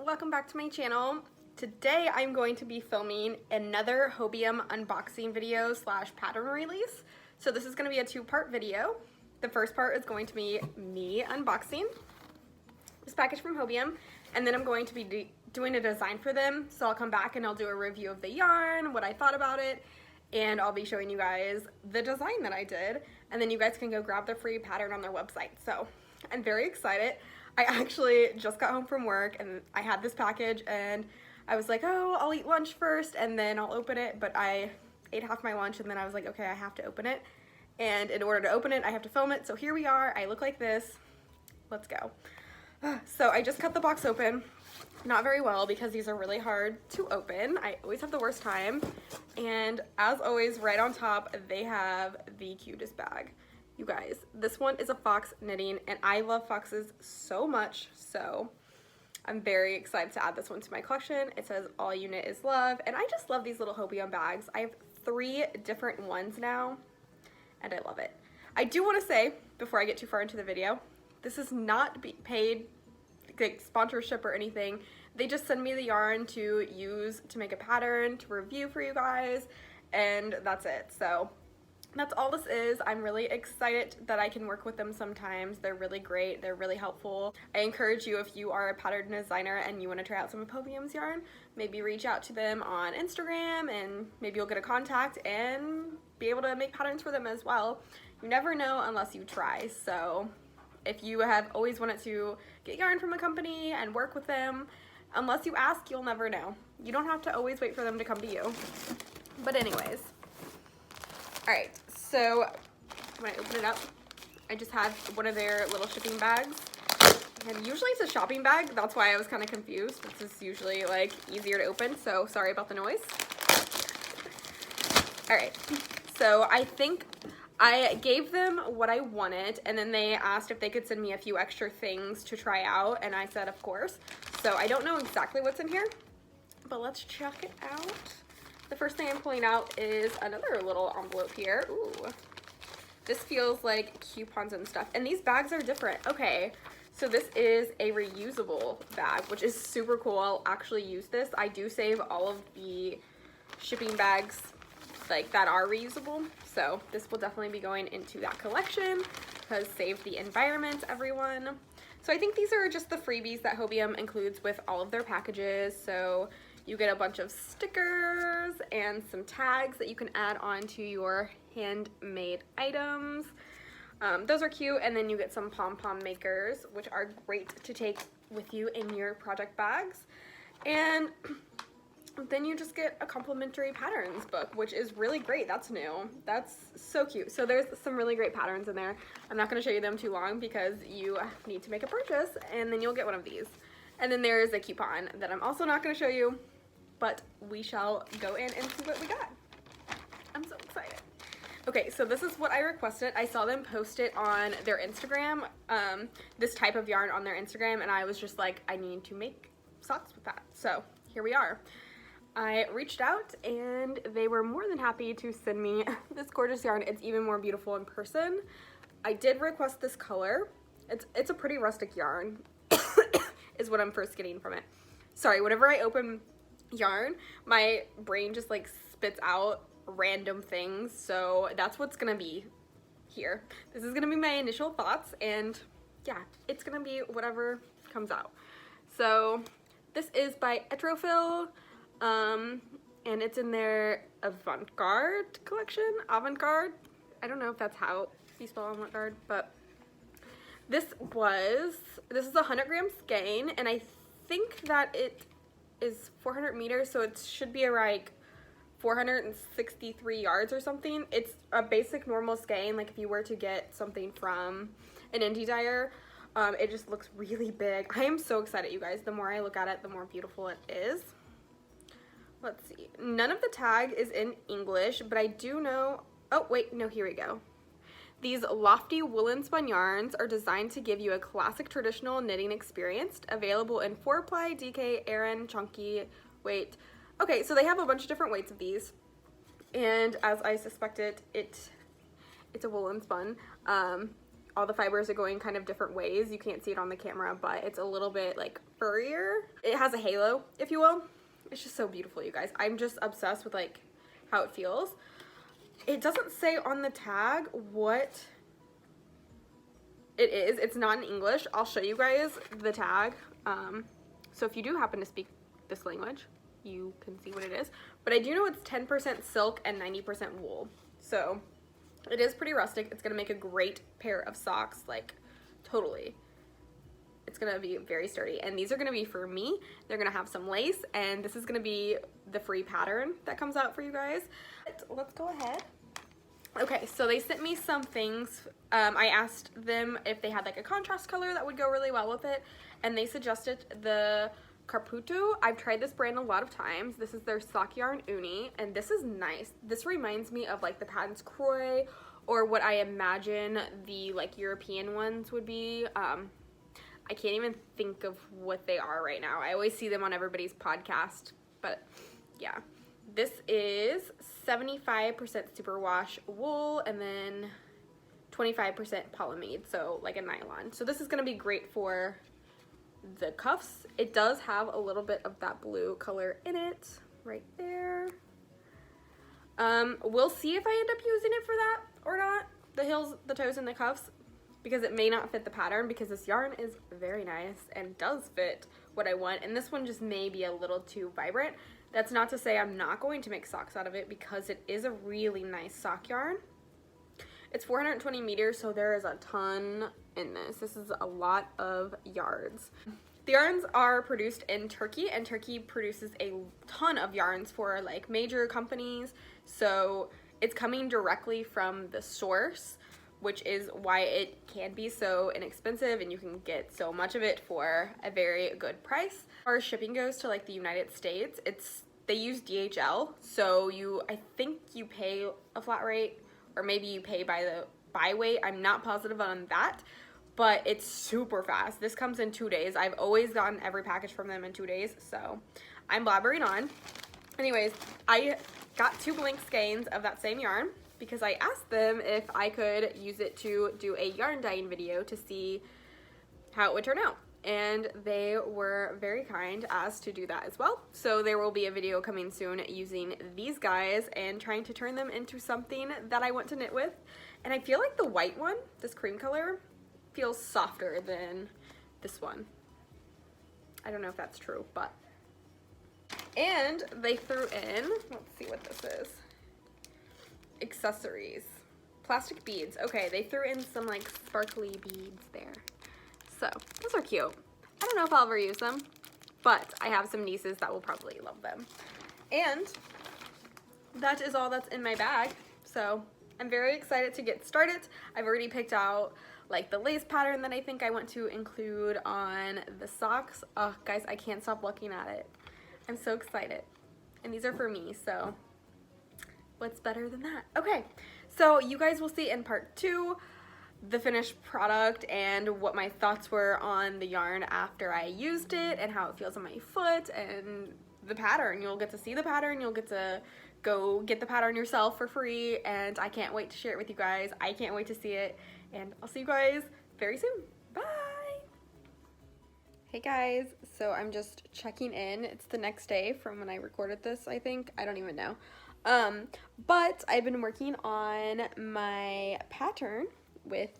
welcome back to my channel. Today I'm going to be filming another Hobium unboxing video slash pattern release. So this is going to be a two-part video. The first part is going to be me unboxing this package from Hobium, and then I'm going to be doing a design for them. So I'll come back and I'll do a review of the yarn, what I thought about it, and I'll be showing you guys the design that I did, and then you guys can go grab the free pattern on their website. So I'm very excited. I actually just got home from work and I had this package and I was like, oh, I'll eat lunch first and then I'll open it, but I ate half my lunch and then I was like, okay, I have to open it. And in order to open it, I have to film it. So here we are. I look like this. Let's go. So I just cut the box open. Not very well because these are really hard to open. I always have the worst time. And as always, right on top, they have the cutest bag. You guys, this one is a fox knitting and I love foxes so much, so I'm very excited to add this one to my collection. It says all you knit is love, and I just love these little Hobium bags. I have 3 different ones now and I love it. I do want to say before I get too far into the video, this is not paid like sponsorship or anything. They just send me the yarn to use to make a pattern to review for you guys, and that's it. So that's all this is. I'm really excited that I can work with them sometimes. They're really great. They're really helpful. I encourage you, if you are a pattern designer and you want to try out some of Hobium's yarn, maybe reach out to them on Instagram and maybe you'll get a contact and be able to make patterns for them as well. You never know unless you try. So if you have always wanted to get yarn from a company and work with them, unless you ask, you'll never know. You don't have to always wait for them to come to you. But anyways. Alright, so when I open it up, I just have one of their little shipping bags. And usually it's a shopping bag, that's why I was kind of confused. This is usually like easier to open, so sorry about the noise. Alright, so I think I gave them what I wanted, and then they asked if they could send me a few extra things to try out, and I said of course. So I don't know exactly what's in here, but let's check it out. The first thing I'm pulling out is another little envelope here. Ooh, this feels like coupons and stuff. And these bags are different. Okay, so this is a reusable bag, which is super cool. I'll actually use this. I do save all of the shipping bags like that are reusable. So this will definitely be going into that collection because save the environment, everyone. So I think these are just the freebies that Hobium includes with all of their packages. So you get a bunch of stickers and some tags that you can add on to your handmade items. Those are cute, and then you get some pom-pom makers, which are great to take with you in your project bags. And then you just get a complimentary patterns book, which is really great. That's new. That's so cute. So there's some really great patterns in there. I'm not going to show you them too long because you need to make a purchase, and then you'll get one of these. And then there's a coupon that I'm also not going to show you, but we shall go in and see what we got. I'm so excited. Okay, so this is what I requested. I saw them post it on their Instagram, this type of yarn on their Instagram, and I was just like, I need to make socks with that. So here we are. I reached out and they were more than happy to send me this gorgeous yarn. It's even more beautiful in person. I did request this color. It's a pretty rustic yarn is what I'm first getting from it. Sorry, whenever I open yarn, my brain just like spits out random things, so that's what's gonna be here. This is gonna be my initial thoughts, and yeah, it's gonna be whatever comes out. So this is by Etrofil, and it's in their avant-garde collection. Avant-garde, I don't know if that's how you spell avant-garde, but this is a 100-gram skein, and I think that it is 400 meters, so it should be like 463 yards or something. It's a basic normal skein, like if you were to get something from an indie dyer. It just looks really big. I am so excited, you guys. The more I look at it, the more beautiful it is. Let's see. None of the tag is in English, but I do know, oh wait, no, here we go. These lofty woolen spun yarns are designed to give you a classic traditional knitting experience, available in 4-ply, DK, Aran, chunky, weight. Okay, so they have a bunch of different weights of these, and as I suspected, it's a woolen spun. all the fibers are going kind of different ways. You can't see it on the camera, but it's a little bit like furrier. It has a halo, if you will. It's just so beautiful, you guys. I'm just obsessed with like how it feels. It doesn't say on the tag what it is. It's not in English. I'll show you guys the tag. So if you do happen to speak this language, you can see what it is. But I do know it's 10% silk and 90% wool. So it is pretty rustic. It's gonna make a great pair of socks, like totally. It's gonna be very sturdy. And these are gonna be for me. They're gonna have some lace, and this is gonna be the free pattern that comes out for you guys. Let's go ahead. Okay, so they sent me some things. I asked them if they had like a contrast color that would go really well with it, and they suggested the Caputo. I've tried this brand a lot of times. This is their sock yarn uni, and this is nice. This reminds me of like the Patons Croix, or what I imagine the like European ones would be. I can't even think of what they are right now. I always see them on everybody's podcast, but yeah. This is 75% superwash wool and then 25% polyamide, so like a nylon. So this is gonna be great for the cuffs. It does have a little bit of that blue color in it, right there. We'll see if I end up using it for that or not. The heels, the toes, and the cuffs, because it may not fit the pattern, because this yarn is very nice and does fit what I want, and this one just may be a little too vibrant. That's not to say I'm not going to make socks out of it, because it is a really nice sock yarn. It's 420 meters, so there is a ton in this. This is a lot of yards. The yarns are produced in Turkey, and Turkey produces a ton of yarns for like major companies, so it's coming directly from the source, which is why it can be so inexpensive and you can get so much of it for a very good price. As far as shipping goes to like the United States, they use DHL, so I think you pay a flat rate, or maybe you pay by weight. I'm not positive on that, but it's super fast. This comes in 2 days. I've always gotten every package from them in 2 days, so I'm blabbering on. Anyways, I got 2 blank skeins of that same yarn, because I asked them if I could use it to do a yarn dyeing video to see how it would turn out. And they were very kind as to do that as well. So there will be a video coming soon using these guys and trying to turn them into something that I want to knit with. And I feel like the white one, this cream color, feels softer than this one. I don't know if that's true, but. And they threw in, let's see what this is. Accessories, plastic beads. Okay, they threw in some like sparkly beads there, so those are cute. I don't know if I'll ever use them, but I have some nieces that will probably love them. And that is all that's in my bag, so I'm very excited to get started. I've already picked out like the lace pattern that I think I want to include on the socks. Oh guys, I can't stop looking at it. I'm so excited, and these are for me, so what's better than that? Okay, so you guys will see in part 2 the finished product and what my thoughts were on the yarn after I used it and how it feels on my foot, and the pattern. You'll get to see the pattern, you'll get to go get the pattern yourself for free, and I can't wait to share it with you guys. I can't wait to see it, and I'll see you guys very soon. Bye! Hey guys, so I'm just checking in. It's the next day from when I recorded this, I think. I don't even know. But I've been working on my pattern with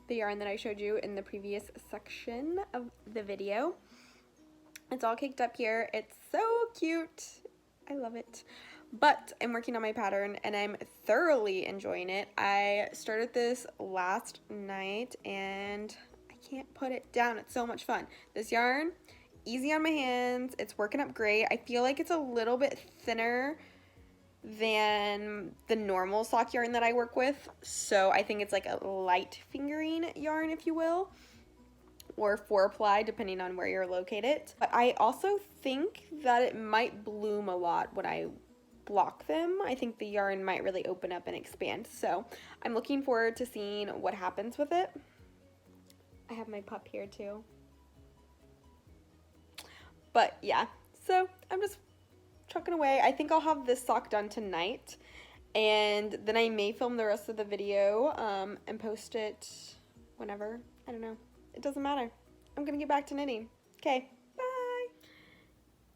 the yarn that I showed you in the previous section of the video. It's all caked up here. It's so cute. I love it. But I'm working on my pattern and I'm thoroughly enjoying it. I started this last night and I can't put it down. It's so much fun. This yarn, easy on my hands. It's working up great. I feel like it's a little bit thinner than the normal sock yarn that I work with, so I think it's like a light fingering yarn, if you will, or 4-ply depending on where you're located. But I also think that it might bloom a lot when I block them. I think the yarn might really open up and expand, so I'm looking forward to seeing what happens with it. I have my pup here too, but yeah, so I'm just chucking away. I think I'll have this sock done tonight, and then I may film the rest of the video and post it whenever. I don't know. It doesn't matter. I'm gonna get back to knitting. Okay, bye.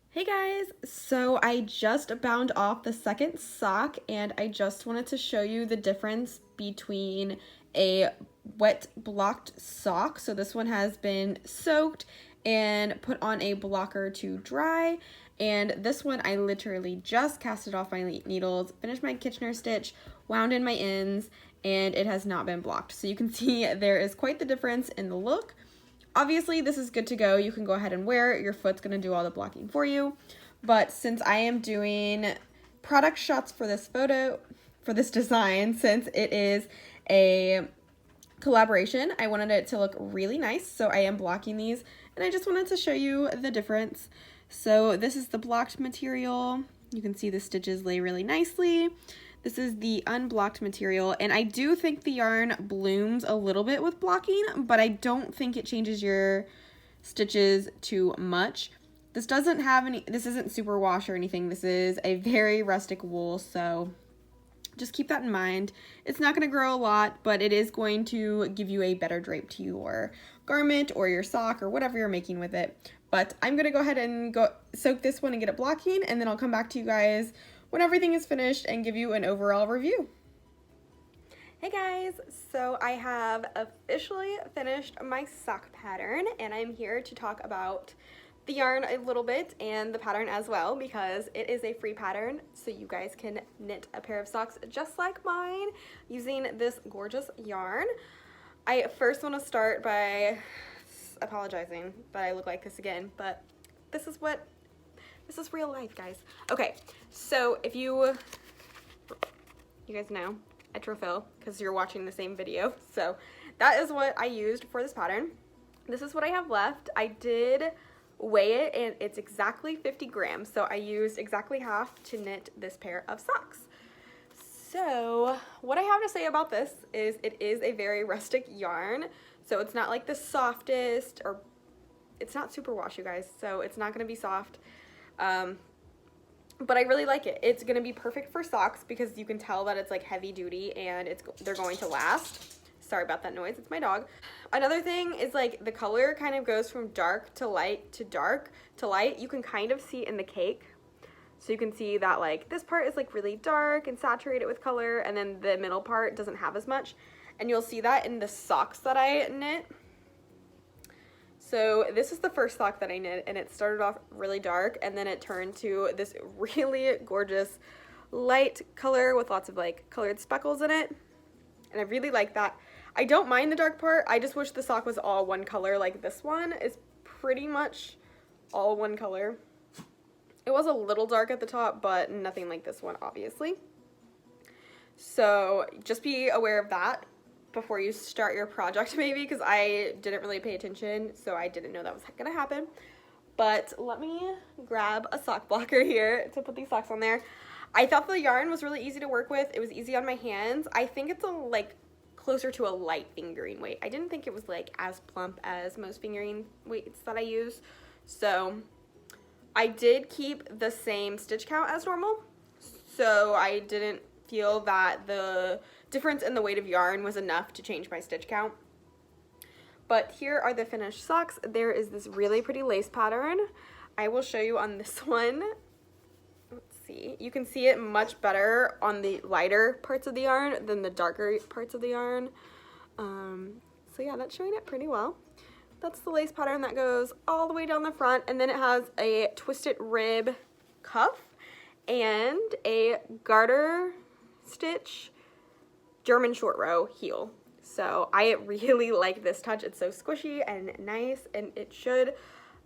Hey guys, so I just bound off the second sock and I just wanted to show you the difference between a wet blocked sock. So this one has been soaked and put on a blocker to dry. And this one, I literally just casted off my needles, finished my Kitchener stitch, wound in my ends, and it has not been blocked. So you can see there is quite the difference in the look. Obviously, this is good to go. You can go ahead and wear it. Your foot's gonna do all the blocking for you. But since I am doing product shots for this photo, for this design, since it is a collaboration, I wanted it to look really nice. So I am blocking these and I just wanted to show you the difference. So this is the blocked material. You can see the stitches lay really nicely. This is the unblocked material, and I do think the yarn blooms a little bit with blocking, but I don't think it changes your stitches too much. This doesn't have any, this isn't super wash or anything. This is a very rustic wool, so just keep that in mind. It's not going to grow a lot, but it is going to give you a better drape to your garment or your sock or whatever you're making with it. But I'm going to go ahead and go soak this one and get it blocking, and then I'll come back to you guys when everything is finished and give you an overall review. Hey guys, so I have officially finished my sock pattern and I'm here to talk about the yarn a little bit and the pattern as well because it is a free pattern, so you guys can knit a pair of socks just like mine using this gorgeous yarn. I first want to start by apologizing that I look like this again, but this is real life, guys. Okay, so if you guys know, Etrofill, because you're watching the same video, so that is what I used for this pattern. This is what I have left. I did weigh it and it's exactly 50 grams, so I used exactly half to knit this pair of socks. So what I have to say about this is it is a very rustic yarn, so it's not like the softest, or it's not super wash, you guys, so it's not going to be soft. But I really like it. It's going to be perfect for socks because you can tell that it's like heavy duty and they're going to last. Sorry about that noise, it's my dog. Another thing is like the color kind of goes from dark to light to dark to light. You can kind of see in the cake. So you can see that like this part is like really dark and saturated with color, and then the middle part doesn't have as much. And you'll see that in the socks that I knit. So this is the first sock that I knit, and it started off really dark and then it turned to this really gorgeous light color with lots of like colored speckles in it. And I really like that. I don't mind the dark part. I just wish the sock was all one color. Like this one is pretty much all one color. It was a little dark at the top, but nothing like this one, obviously. So just be aware of that before you start your project maybe, because I didn't really pay attention, so I didn't know that was gonna happen. But let me grab a sock blocker here to put these socks on there. I thought the yarn was really easy to work with. It was easy on my hands. I think it's like closer to a light fingering weight. I didn't think it was like as plump as most fingering weights that I use. So I did keep the same stitch count as normal, so I didn't feel that the difference in the weight of yarn was enough to change my stitch count. But here are the finished socks. There is this really pretty lace pattern. I will show you on this one. Let's see. You can see it much better on the lighter parts of the yarn than the darker parts of the yarn. So yeah, that's showing it pretty well. That's the lace pattern that goes all the way down the front, and then it has a twisted rib cuff and a garter stitch German short row heel. So I really like this touch. It's so squishy and nice, and it should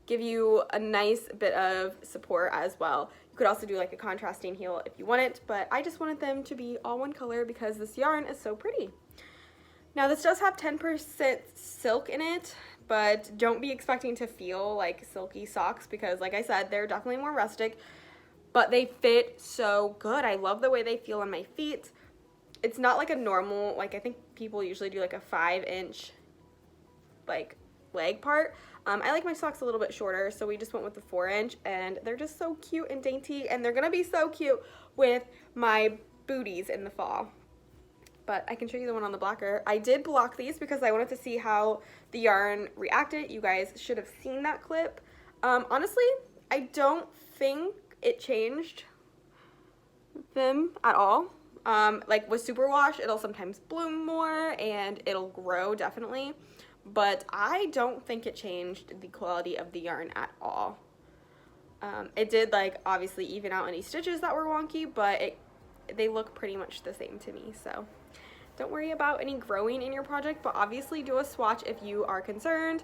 give you a nice bit of support as well. You could also do like a contrasting heel if you want it, but I just wanted them to be all one color because this yarn is so pretty. Now this does have 10% silk in it, but don't be expecting to feel like silky socks because like I said, they're definitely more rustic, but they fit so good. I love the way they feel on my feet. It's not like a normal, like I think people usually do like a 5-inch like leg part. I like my socks a little bit shorter, so we just went with the 4-inch, and they're just so cute and dainty, and they're gonna be so cute with my booties in the fall. but I can show you the one on the blocker. I did block these because I wanted to see how the yarn reacted. You guys should have seen that clip. Honestly, I don't think it changed them at all. Like with superwash, it'll sometimes bloom more and it'll grow definitely, but I don't think it changed the quality of the yarn at all. It did like obviously even out any stitches that were wonky, but they look pretty much the same to me, so don't worry about any growing in your project, but obviously do a swatch if you are concerned.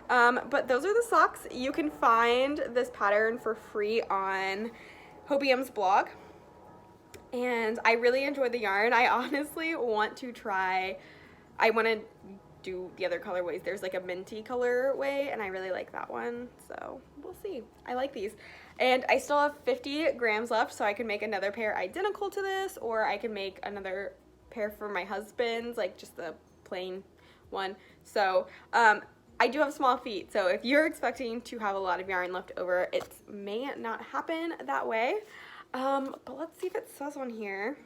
But those are the socks. You can find this pattern for free on Hobium's blog, and I really enjoyed the yarn. I honestly want to try, I want to do the other colorways. There's like a minty colorway and I really like that one, so we'll see. I like these, and I still have 50 grams left, so I can make another pair identical to this, or I can make another pair for my husband's, like just the plain one. So I do have small feet, so if you're expecting to have a lot of yarn left over, it may not happen that way. But let's see if it says on here.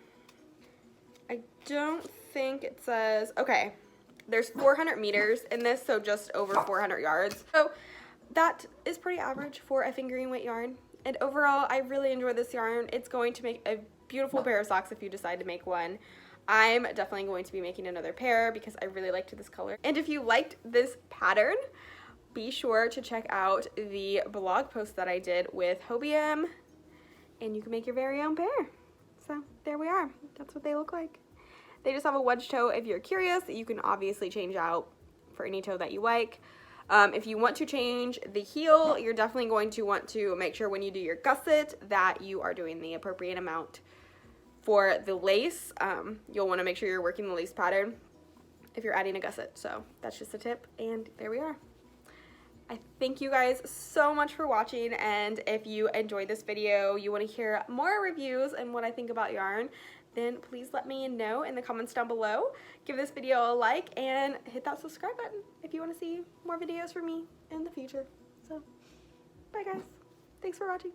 I don't think it says. Okay, there's 400 meters in this, so just over 400 yards. So that is pretty average for a fingering weight yarn. And overall, I really enjoy this yarn. It's going to make a beautiful pair of socks if you decide to make one. I'm definitely going to be making another pair because I really liked this color. And if you liked this pattern, be sure to check out the blog post that I did with Hobium, and you can make your very own pair. So there we are. That's what they look like. They just have a wedge toe. If you're curious, you can obviously change out for any toe that you like. If you want to change the heel, you're definitely going to want to make sure when you do your gusset that you are doing the appropriate amount. For the lace, you'll want to make sure you're working the lace pattern if you're adding a gusset. So that's just a tip, and there we are. I thank you guys so much for watching, and if you enjoyed this video, you want to hear more reviews and what I think about yarn, then please let me know in the comments down below. Give this video a like and hit that subscribe button if you want to see more videos from me in the future. So, bye guys. Thanks for watching.